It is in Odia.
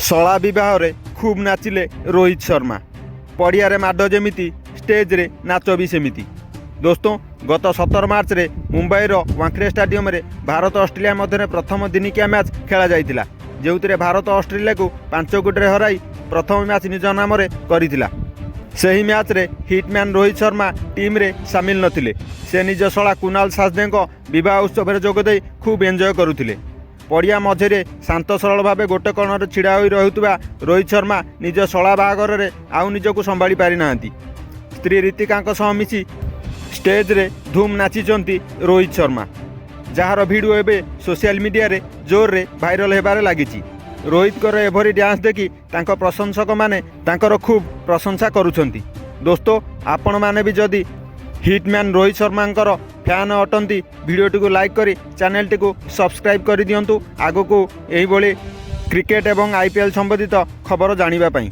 ଶଳା ବିବାହରେ ଖୁବ୍ ନାଚିଲେ ରୋହିତ ଶର୍ମା। ପଡ଼ିଆରେ ମାଡ଼ ଯେମିତି ଷ୍ଟେଜ୍ରେ ନାଚ ବି ସେମିତି। ଦୋସ୍ତ, ଗତ 17 ମାର୍ଚ୍ଚରେ ମୁମ୍ବାଇର ୱାଙ୍ଖେଡ଼େ ଷ୍ଟାଡିୟମରେ ଭାରତ ଅଷ୍ଟ୍ରେଲିଆ ମଧ୍ୟରେ ପ୍ରଥମ ଦିନିକିଆ ମ୍ୟାଚ୍ ଖେଳାଯାଇଥିଲା, ଯେଉଁଥିରେ ଭାରତ ଅଷ୍ଟ୍ରେଲିଆକୁ 5 ୱିକେଟରେ ହରାଇ ପ୍ରଥମ ମ୍ୟାଚ୍ ନିଜ ନାମରେ କରିଥିଲା। ସେହି ମ୍ୟାଚ୍ରେ ହିଟମ୍ୟାନ୍ ରୋହିତ ଶର୍ମା ଟିମ୍ରେ ସାମିଲ ନଥିଲେ। ସେ ନିଜ ଶଳା କୁନାଲ ସାଜଦେଙ୍କ ବିବାହ ଉତ୍ସବରେ ଯୋଗଦେଇ ଖୁବ୍ ଏନ୍ଜୟ କରୁଥିଲେ। ପଡ଼ିଆ ମଝିରେ ଶାନ୍ତ ସରଳ ଭାବେ ଗୋଟେ କୋଣରେ ଛିଡ଼ା ହୋଇ ରହୁଥିବା ରୋହିତ ଶର୍ମା ନିଜ ଶଳା ବାହାଘରରେ ଆଉ ନିଜକୁ ସମ୍ଭାଳି ପାରିନାହାନ୍ତି। ସ୍ତ୍ରୀ ରୀତିକାଙ୍କ ସହ ମିଶି ଷ୍ଟେଜ୍ରେ ଧୁମ୍ ନାଚିଛନ୍ତି ରୋହିତ ଶର୍ମା, ଯାହାର ଭିଡ଼ିଓ ଏବେ ସୋସିଆଲ ମିଡ଼ିଆରେ ଜୋରରେ ଭାଇରାଲ୍ ହେବାରେ ଲାଗିଛି। ରୋହିତଙ୍କର ଏଭଳି ଡ୍ୟାନ୍ସ ଦେଖି ତାଙ୍କ ପ୍ରଶଂସକମାନେ ତାଙ୍କର ଖୁବ୍ ପ୍ରଶଂସା କରୁଛନ୍ତି। ଦୋସ୍ତ, ଆପଣମାନେ ବି ଯଦି ହିଟମ୍ୟାନ୍ ରୋହିତ ଶର୍ମାଙ୍କର ଫ୍ୟାନ୍ ଅଟନ୍ତି, ଭିଡ଼ିଓଟିକୁ ଲାଇକ୍ କରି ଚ୍ୟାନେଲଟିକୁ ସବସ୍କ୍ରାଇବ୍ କରିଦିଅନ୍ତୁ ଆଗକୁ ଏହିଭଳି କ୍ରିକେଟ୍ ଏବଂ IPL ସମ୍ବନ୍ଧିତ ଖବର ଜାଣିବା ପାଇଁ।